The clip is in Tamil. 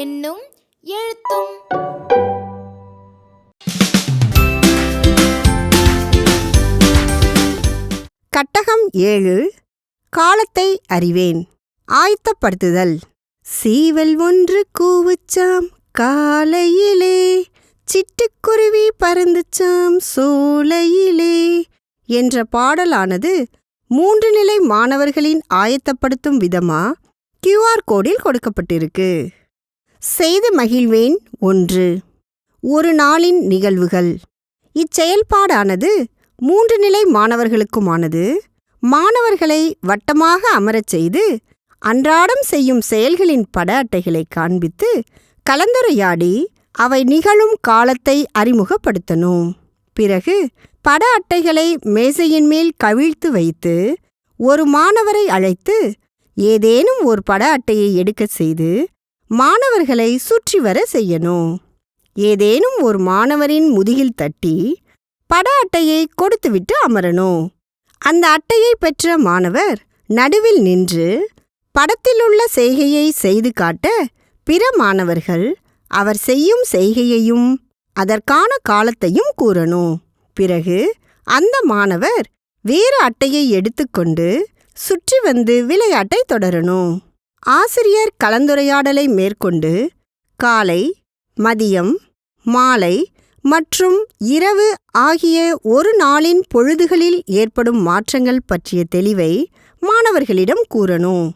எண்ணும் எழுத்தும். கட்டகம் 7. காலத்தை அறிவேன். ஆயத்தப்படுத்துதல். சீவல் ஒன்று கூவுச்சாம் காலையிலே, சிட்டுக்குருவி பறந்துச்சாம் சோலையிலே என்ற பாடலானது 3 நிலை மாணவர்களின் ஆயத்தப்படுத்தும் விதமா QR கோடில் கொடுக்கப்பட்டிருக்கு. செய்து மகிழ்வேன் 1. ஒரு நாளின் நிகழ்வுகள். இச்செயல்பாடானது 3 நிலை மாணவர்களுக்குமானது. மாணவர்களை வட்டமாக அமரச் செய்து அன்றாடம் செய்யும் செயல்களின் பட அட்டைகளை காண்பித்து கலந்துரையாடி அவை நிகழும் காலத்தை அறிமுகப்படுத்தணும். பிறகு பட அட்டைகளை மேசையின் மேல் கவிழ்த்து வைத்து ஒரு மாணவரை அழைத்து ஏதேனும் ஒரு பட அட்டையை எடுக்கச் செய்து மாணவர்களை சுற்றி வர செய்யணும். ஏதேனும் ஒரு மாணவரின் முதுகில் தட்டி பட அட்டையை கொடுத்துவிட்டு அமரணும். அந்த அட்டையை பெற்ற மாணவர் நடுவில் நின்று படத்திலுள்ள செய்கையை செய்து காட்ட பிற மாணவர்கள் அவர் செய்யும் செய்கையையும் அதற்கான காலத்தையும் கூறணும். பிறகு அந்த மாணவர் வேறு அட்டையை எடுத்துக்கொண்டு சுற்றி வந்து விளையாட்டை தொடரணும். ஆசிரியர் கலந்துரையாடலை மேற்கொண்டு காலை, மதியம், மாலை மற்றும் இரவு ஆகிய ஒரு நாளின் பொழுதுகளில் ஏற்படும் மாற்றங்கள் பற்றிய தெளிவை மாணவர்களிடம் கூறணும்.